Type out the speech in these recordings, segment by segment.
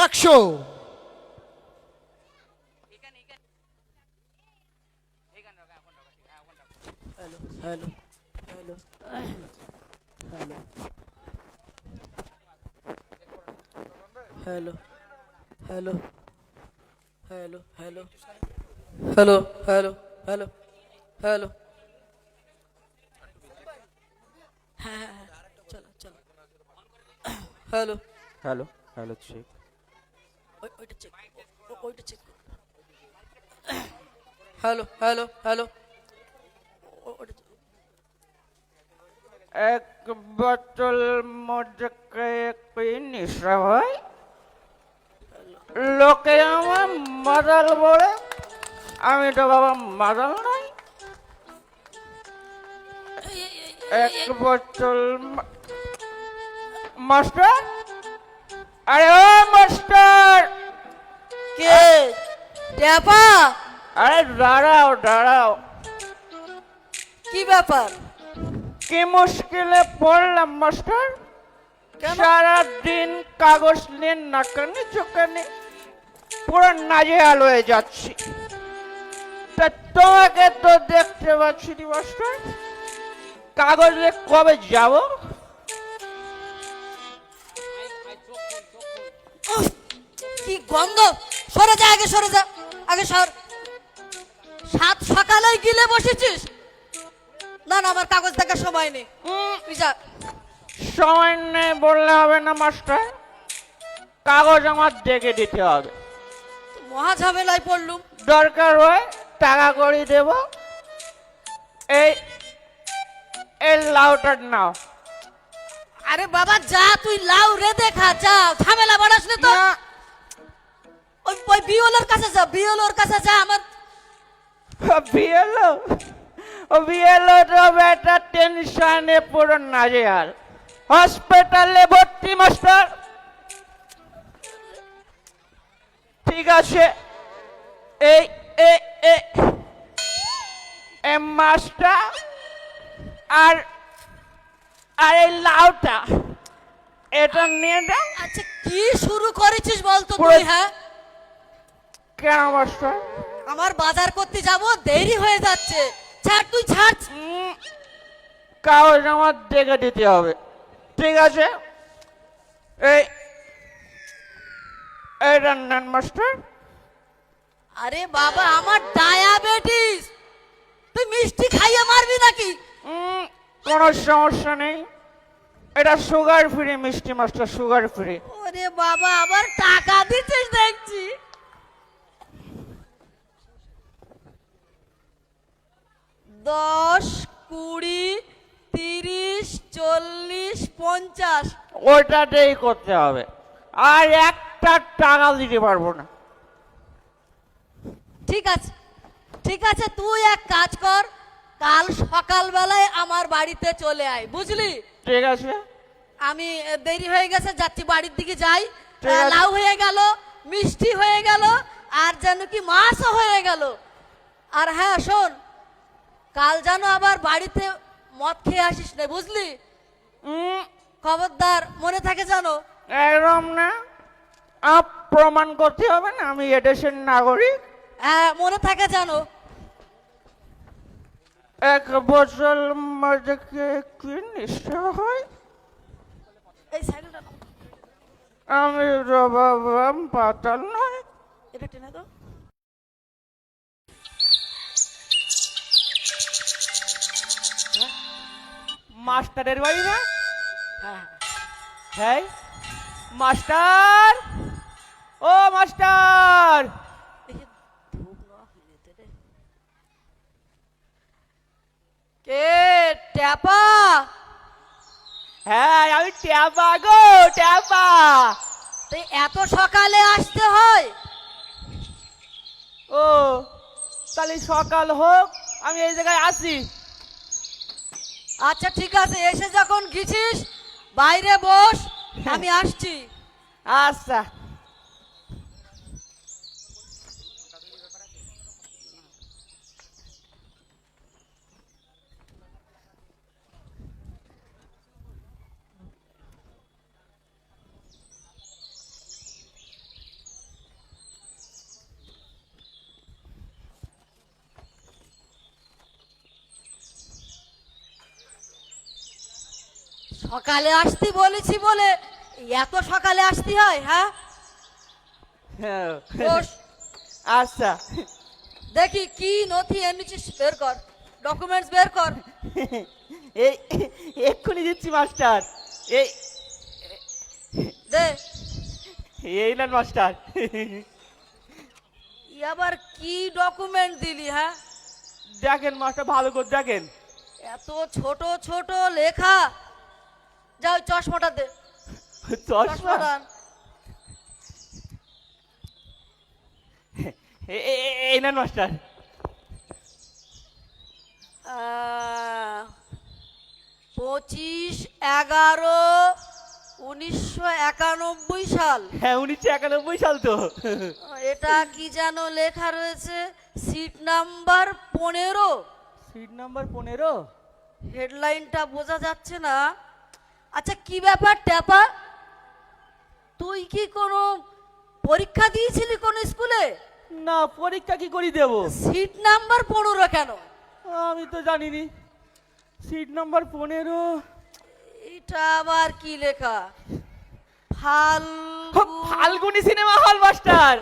Action. Hello hello hello hello hello hello hello hello hello hello hello হ্যাঁ হ্যাঁ চলো চলো হ্যালো হ্যালো হ্যালো চেক। ওইটা check ওইটা চেক হ্যালো হ্যালো হ্যালো ওইটা এক বোতল মধ্যে নেশা হয়, লোকে আমার মাদাল বলে, আমি তো বাবা মাদাল নই। এক বোতল মাস্টার, আরে ও মাস্টার, কে ট্যাপা আরে দাঁড়াও দাঁড়াও, কি ব্যাপার কি মুশকিলে পড়লাম মাস্টার। সারাদিন কাগজ নিয়ে নাকানি চোখানি পুরো নাজেহাল হয়ে যাচ্ছি। তা তোমাকে তো দেখতে পাচ্ছি নি মাস্টার, কাগজে কবে যাব? উফ, কি গন্ধ, সরে যা আগে, সরে যা আগে, সর। সাত সকালেই গিলে বসেছিস? না না, আমার কাগজ দেখার সময় নেই, তুই যা। সময় নেই বললে হবে না মাস্টার, কাগজ আমার দেখে দিতে হবে। মহা ঝামেলায় পড়লুম। দরকার হয় টাকা করি দেব। এই এই লাউটার নাও। আরে বাবা যা, তুই লাউ রে দেখা, যা, ঝামেলা বাড়াস না তো। না, ওই ওই বিওলোর কাছে যা, বিওলোর কাছে যা। আমার বিয়েলো, ও বিয়েলো তো বেটা টেনশনে পুরো নাজেহাল, হসপিটালে ভর্তি মাস্টার। ঠিক আছে, এই এই এই এই মাছটা আর আর এই লাউটা এটা নিয়ে দাও। আচ্ছা কি শুরু করেছিস বলতো পুরো- তুই? হ্যাঁ, কেন মাস্টার? আমার বাজার করতে যাব, দেরি হয়ে যাচ্ছে। ছাড়, তুই ছাড়। কাগজ আমার দেখে দিতে হবে। ঠিক আছে, এই এইটা নেন মাস্টার। আরে বাবা, আমার ডায়াবেটিস, তুই মিষ্টি খাইয়ে মারবি নাকি? কোনো সমস্যা নেই, এটা সুগার ফ্রি মিষ্টি মাস্টার, সুগার ফ্রি। ওরে বাবা, আবার টাকা দিচ্ছিস দেখছি। 10, 20, 30, 40, 50। ওইটাতেই করতে হবে, আর একটা টাকা দিতে পারবো না। ঠিক আছে, ঠিক আছে, তুই এক কাজ কর, কাল সকালবেলায় আমার বাড়িতে চলে আয়, বুঝলি? ঠিক আছে, আমি দেরি হয়ে গেছে, যাচ্ছি, বাড়ির দিকে যাই। ঠিক আছে। লাউ হয়ে গেল, মিষ্টি হয়ে গেল, আর যেন কি মাছও হয়ে গেল। আর হ্যাঁ শোন, কাল যেন আবার বাড়িতে মদ খেয়ে আসিস না, বুঝলি? খবরদার, মনে থাকে জানো। একদম না, প্রমাণ করতে হবে না আমি এদেশের নাগরিক। হ্যাঁ, মনে থাকে জানো। এক বছর মধ্যে কি নিশ্চয় হয়, এই সাইকেলটা নাও, আমি তো বাবা পাতাল নয়। এটা টেনে দাও। মাস্টারের বাড়ি না? হ্যাঁ হ্যাঁ, মাস্টার, ও মাস্টার। দেখি ধূপ নেওয়া হয়ে যেতে রে। কে ট্যাপা? হ্যাঁ আমি ট্যাপা গো, ট্যাপা। তুই এত সকালে আসতে হয়? ও তাহলে সকাল হোক, আমি এই জায়গায় আসি। আচ্ছা ঠিক আছে, এসে যখন গেছিস বাইরে বস, আমি আসছি। আচ্ছা। সকালে আসতি বলেছি বলে এত সকালে আসতে হয়? হ্যাঁ, হ্যাঁ। বস। আচ্ছা। দেখি কি নথি এনেছিস, বের কর, ডকুমেন্টস বের কর। এই এক্ষুনি দিচ্ছি মাস্টার। এই দে। এই নেন মাস্টার। ই আবার কি ডকুমেন্ট দিলি? হ্যাঁ, দেখেন মাস্টার, ভালো করে দেখেন। এত ছোট ছোট লেখা। যাও চশমাটা দে, চশমা? চশমাটা আন। এই নেন মাস্টার। 25/11/1991 সাল। হ্যাঁ, 1991 সাল তো। এটা কি যেন লেখা রয়েছে, সিট নাম্বার 15। Seat number 15। হেডলাইনটা বোঝা যাচ্ছে না। আচ্ছা, কি ব্যাপার ট্যাপা, তুই কি কোনো পরীক্ষা দিয়েছিলি কোন স্কুলে? না, পরীক্ষা কি করে দেব? সিট নাম্বার 15 কেন? আমি তো জানিনি। Seat number 15। এটা আবার কি লেখা? Falguni cinema hall master.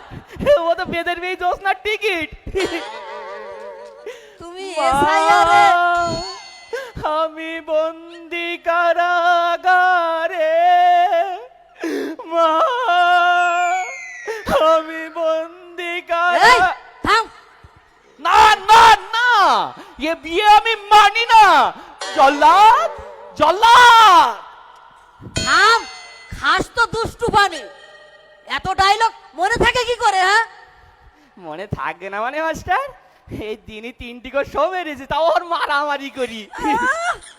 ও তো বেদের মেয়ে জোসনার টিকিট। তুমি এসআইআর এ আমি বন্দি কারাগারে, মা আমি বন্দি এই, কারাগারে। থাম। না না না, এ বিয়ে আমি মানি না। জল্লাদ, জল্লাদ। থাম, খাস তো দুষ্টু পানি। এত ডায়লগ মনে থাকে কি করে? হ্যাঁ, মনে থাকে না মানে মাস্টার, এই দিনই 3টি করে শো মেরেছে, তাও ওর মারামারি করি।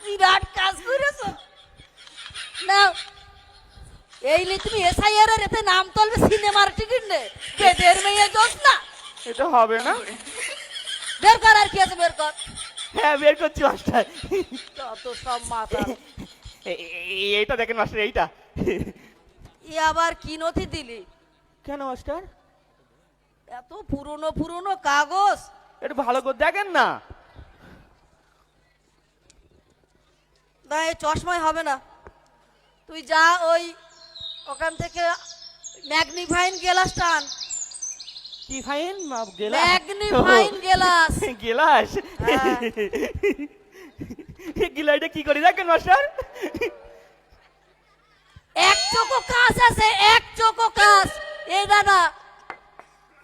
বিরাট কাজ করেছো। নাও, এই নে তুমি এসআইআর এর এতে নাম তুলবে, সিনেমার টিকিট নে। বেদের মেয়ে দোষ না। এটা হবে না। বের কর, আর কি আছে বের কর। হ্যাঁ, বের করছি মাস্টার। তত সব মাথা। এইটা দেখেন মাস্টার, এইটা। ই আবার কি নথি দিলি? কেন মাস্টার? এত পুরনো পুরনো কাগজ। একটু ভালো করে দেখেন না। না, এই চশমায় হবে না। তুই যা, ওই ওখান থেকে ম্যাগনিফাইন গ্লাসটা আন। কি fine? Glass? Magnifying glass. Glass? হ্যাঁ। গিলাইটা কি করে দেখেন মাস্টার? এক চোখো কাজ আছে, এক চোখো কাজ। এই দাদা,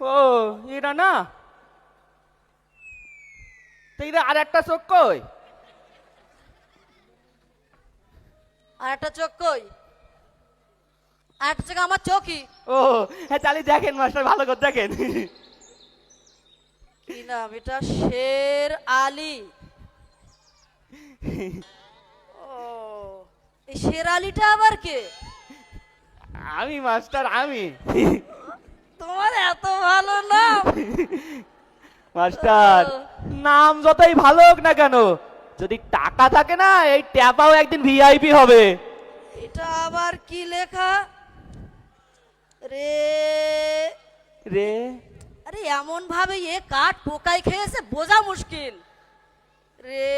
ও এটা না, তো এটা আর একটা চোখ কই? আর একটা চোখ কই? আর একটা চোখ আমার চোখই। ও হ্যাঁ, তাহলে দেখেন মাস্টার, ভালো করে দেখেন। কি নাম এটা? শের আলী। ও, এই শের আলীটা আবার কে? আমি মাস্টার, আমি। তোমার এত ভালো নাম। মাস্টার, নাম যতই ভালো হোক না কেন, যদি টাকা থাকে না, এই ট্যাপাও একদিন ভিআইপি হবে। এটা আবার কি লেখা রে? রে, আরে এমন ভাবে এ কাঠ পোকায় খেয়েছে, বোঝা মুশকিল। রে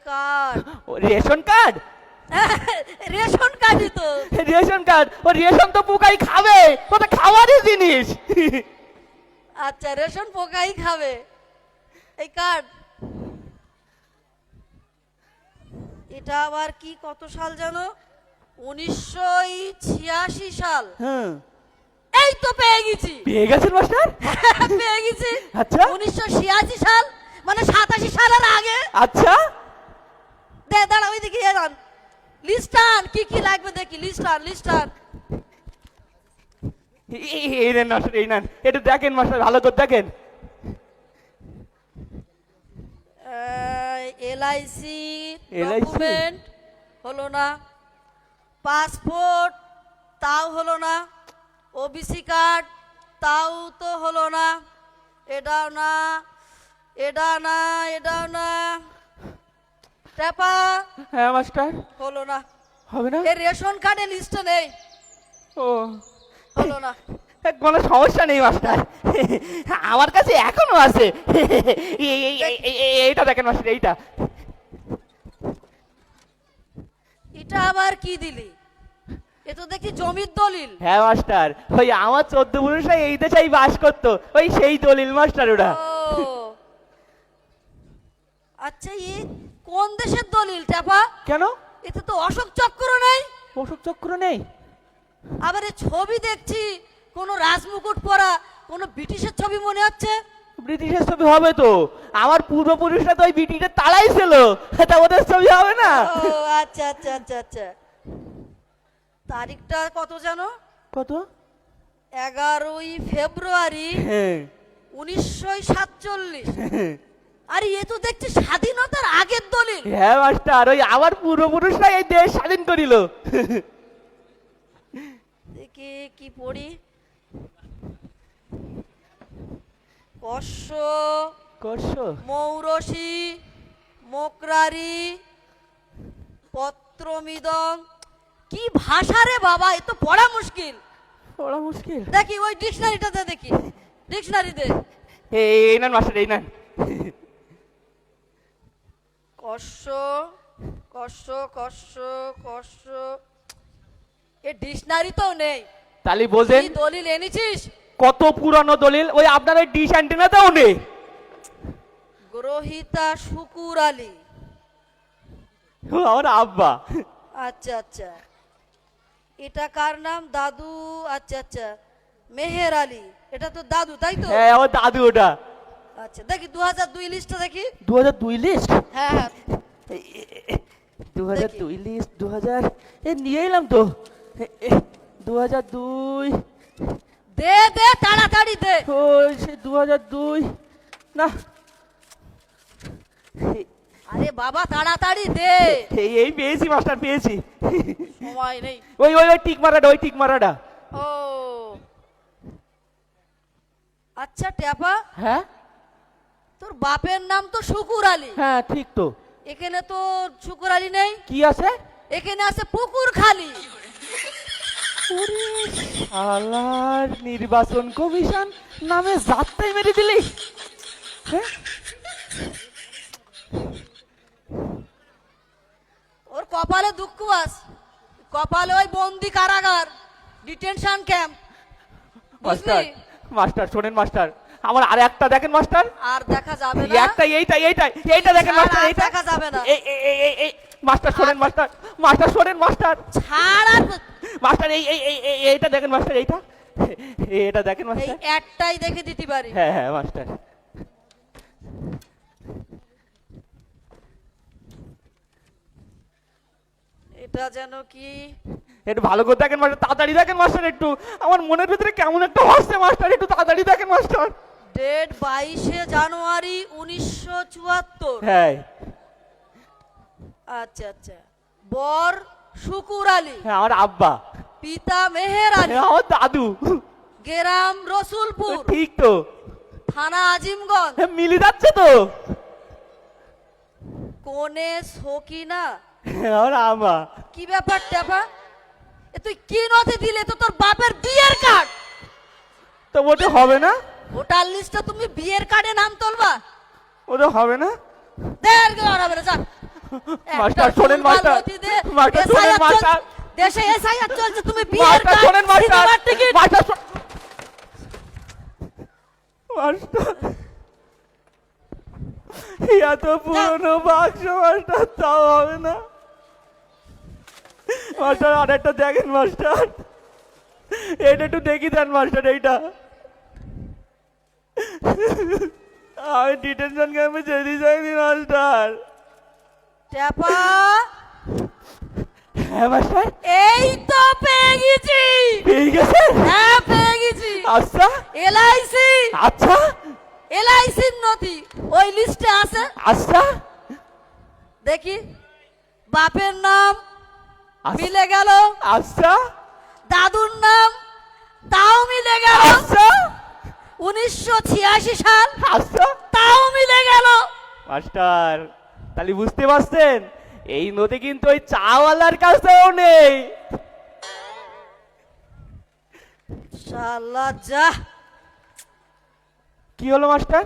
কার্ড। ও রেশন কার্ড। রেশন কার্ডই তো। রেশন কার্ড, ও রেশন তো পোকাই খাবে, ওটা খাওয়ারই জিনিস। আচ্ছা, রেশন পোকাই খাবে। এই কার্ড, এটা আবার কি, কত সাল জানো? 1986 সাল। হ্যাঁ, এই তো পেয়ে গেছি। পেয়ে গেছেন মাস্টার? পেয়ে গেছি। আচ্ছা। 1986 সাল মানে 87 সালের আগে। আচ্ছা, দে, দাঁড়া, ওইদিকে যান। লিস্ট আন, কি কি লাগবে দেখি। লিস্ট আন, লিস্ট আন। এই নেন মাস্টার, এই নেন, একটু দেখেন মাস্টার, ভালো করে দেখেন। LIC LIC? ডকুমেন্ট হলো না, পাসপোর্ট তাও হলো না, ওবিসি কার্ড তাও তো হলো না, এটাও না, এটা না, এটাও না। টাপা হ্যাঁ মাস্টার, হলো না। হবে না? এই রেশন কার্ডের লিস্টে নেই, ও হলো না। কোনো সমস্যা নেই মাস্টার, আমার কাছে এখনো আছে। এইটা দেখেন মাস্টার, এইটা। এটা আবার কি দিলি? এ তো দেখি জমির দলিল। হ্যাঁ মাস্টার, ওই আমার 14 পুরুষরা এই দেশেই বাস করতো, ওই সেই দলিল মাস্টার ওটা। ও আচ্ছা, এ কোন দেশের দলিল চাপা? কেন? এতে তো অশোক চক্র নেই। অশোক চক্র নেই? আবার এ ছবি দেখছি কোন রাজমুকুট পরা কোন ব্রিটিশের ছবি মনে হচ্ছে। ব্রিটিশের ছবি হবে তো, আমার পূর্বপুরুষরা তো ওই ব্রিটিশের তালাই ছিল, তা ওদের ছবি হবে না? ও আচ্ছা আচ্ছা আচ্ছা আচ্ছা। তারিখটা কত জানো? কত? 11ই ফেব্রুয়ারি হ্যাঁ 1947। আরে এ তো দেখছি স্বাধীনতার আগের দলিল। হ্যাঁ মাস্টার, ওই আমার পূর্বপুরুষরা এই দেশ স্বাধীন করিল। দেখি কি পড়ি। কস্য, কষ্ট। মৌরসী, মোকরারি, পত্রমিদং। কি ভাষা রে বাবা, এ তো পড়া মুশকিল। পড়া মুশকিল। দেখি ওই ডিকশনারিটাতে দেখি, ডিকশনারিতে। এই নেন মাস্টার, এই নেন। কস্য কস্য কস্য কস্য, এ ডিকশনারি তো নেই। তাহলে বোঝেন কি দলিল এনেছিস? কত পুরানো দলিল, ওই আপনার ওই ডিশ অ্যান্টেনাতেও নেই। গ্রহিতা শুকুর আলী। ও আমার আব্বা। আচ্ছা আচ্ছা, এটা কার নাম? দাদু। আচ্ছা আচ্ছা, মেহের আলী। এটা তো দাদু, তাই তো? হ্যাঁ আমার দাদু ওটা। আচ্ছা দেখি 2002 লিস্টটা দেখি। 2002 লিস্ট? হ্যাঁ হ্যাঁ 2002 লিস্ট, 2000 এ নিয়ে এলাম তো। 2002, দে দে তাড়াতাড়ি দে। ওই সে 2002 না। আরে বাবা তাড়াতাড়ি দে, এই পেয়েছি মাস্টার, পেয়েছি। সময় নেই। ওই ওই ওই টিক মারাটা, ওই টিক মারাটা। ও আচ্ছা ট্যাপা, হ্যাঁ তোর বাপের নাম তো শুকুর আলী। হ্যাঁ ঠিক তো। এখানে তো শুকুর আলী নেই, কি আছে? এখানে আছে পুকুর খালি। শালার নির্বাচন কমিশন নামে যাত্রাই মেরে দিলি। হ্যাঁ ওর কপালে দুঃখ আস, কপালে ওই বন্দি কারাগার, ডিটেনশন ক্যাম্প, মাস্টার, বুঝলি? মাস্টার শোনেন মাস্টার, আমার আর একটা দেখেন মাস্টার। আর দেখা যাবে এই না। একটা, এইটা এইটা এইটা দেখেন মাস্টার, আর এইটা দেখা যাবে না। এই এই এই এই মাস্টার শোনেন মাস্টার, মাস্টার শোনেন মাস্টার, ছাড় আর মাস্টার এই এই এই এই- এইটা দেখেন মাস্টার, এইটা এটা দেখেন এই মাস্টার। একটাই দেখে দিতে পারি। হ্যাঁ হ্যাঁ মাস্টার। এটা যেন কি? একটু ভালো করে দেখেন মাস্টার, তাড়াতাড়ি দেখেন মাস্টার, একটু আমার মনের ভিতরে কেমন একটা হচ্ছে মাস্টার, একটু তাড়াতাড়ি দেখেন মাস্টার। ডেট 22শে জানুয়ারি 1974। হ্যাঁ আচ্ছা আচ্ছা, বর শুকুর আলী, হ্যাঁ আমার আব্বা। পিতা মেহের আলী, হ্যাঁ, আমার দাদু। গ্রাম রসুলপুর, ঠিক তো। থানা আজিমগঞ্জ, হ্যাঁ, মিলে যাচ্ছে তো। কোনে সকিনা। হ্যাঁ, আমার আম্মা। কি ব্যাপার ট্যাপা, এ তুই কি নথি দিলে? তো তোর বাপের বিয়ের কার্ড। তো ওটা হবে না? ভোটার লিস্টে তুমি বিয়ের কার্ডে নাম তুলবা? ওটা হবে না দের গড়াবে যা। মাস্টার শোনেন মাস্টার, মাস্টার শোনেন মাস্টার, দেশে এসআইআর চলছে, তুমি বিয়ের মাস্টার কার্ড, শোনেন মাস্টার, সিনেমার টিকিট। মাস্টার মাস্টার এত পুরনো বাক্স মাস্টার, তাও হবে না মাস্টার। আরেকটা দেখেন মাস্টার, এটা একটু দেখি দেন মাস্টার। এইটা আমি ডিটেনশন ক্যাম্পে যেতে চাইনি মাস্টার। ট্যাপা, হ্যাঁ মাস্টার, এই তো পেয়ে গেছি। পেয়ে গেছে? হ্যাঁ পেয়ে গেছি। আচ্ছা এলআইসি, আচ্ছা এলআইসির নথি ওই লিস্টে আছে। আচ্ছা দেখি বাপের নাম আচ্ছা। মিলে গেল, আচ্ছা দাদুর নাম তাও মিলে গেল, আচ্ছা 1986 সাল আচ্ছা তাও মিলে গেল। মাস্টার তাহলে বুঝতে পারছেন, এই নদী কিন্তু ওই চাওয়ালার কাছেও নেই। শালা যা। কি হলো মাস্টার?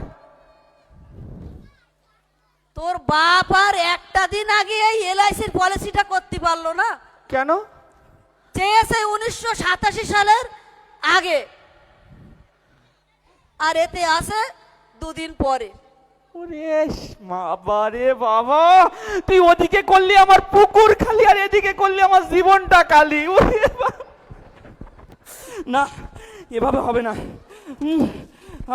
তোর বাপ আর একটা কটা দিন আগে এই এলআইসির পলিসিটা করতে পারলো না? কেন? চেয়েছে 1987 সালের আগে, আর এতে আছে 2 দিন পরে। ওরে বাবা রে বাবা, তুই ওদিকে করলি আমার পুকুর খালি, আর এদিকে করলি আমার জীবনটা খালি। ওরে বাবা। না, এভাবে হবে না।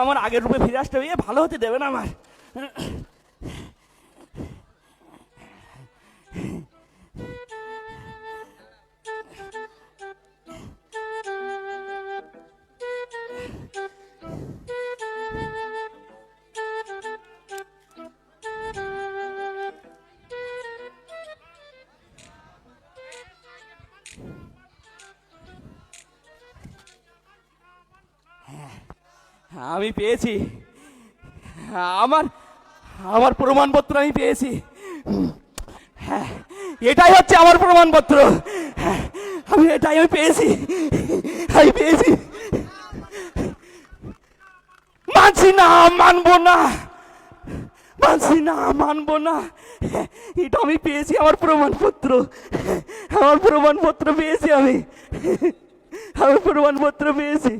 আমার আগের রূপে ফিরে আসতে হবে, ভালো হতে দেবে না আমার। আমি পেয়েছি, আমার আমার প্রমাণপত্র আমি পেয়েছি। হ্যাঁ, এটাই হচ্ছে আমার প্রমাণপত্র। হ্যাঁ, আমি পেয়েছি, আমি পেয়েছি। মানছি না, মানবো না, মানছি না, মানবো না। এটা আমি পেয়েছি, আমার প্রমাণপত্র, আমার প্রমাণপত্র পেয়েছি, আমি প্রমাণপত্র পেয়েছি।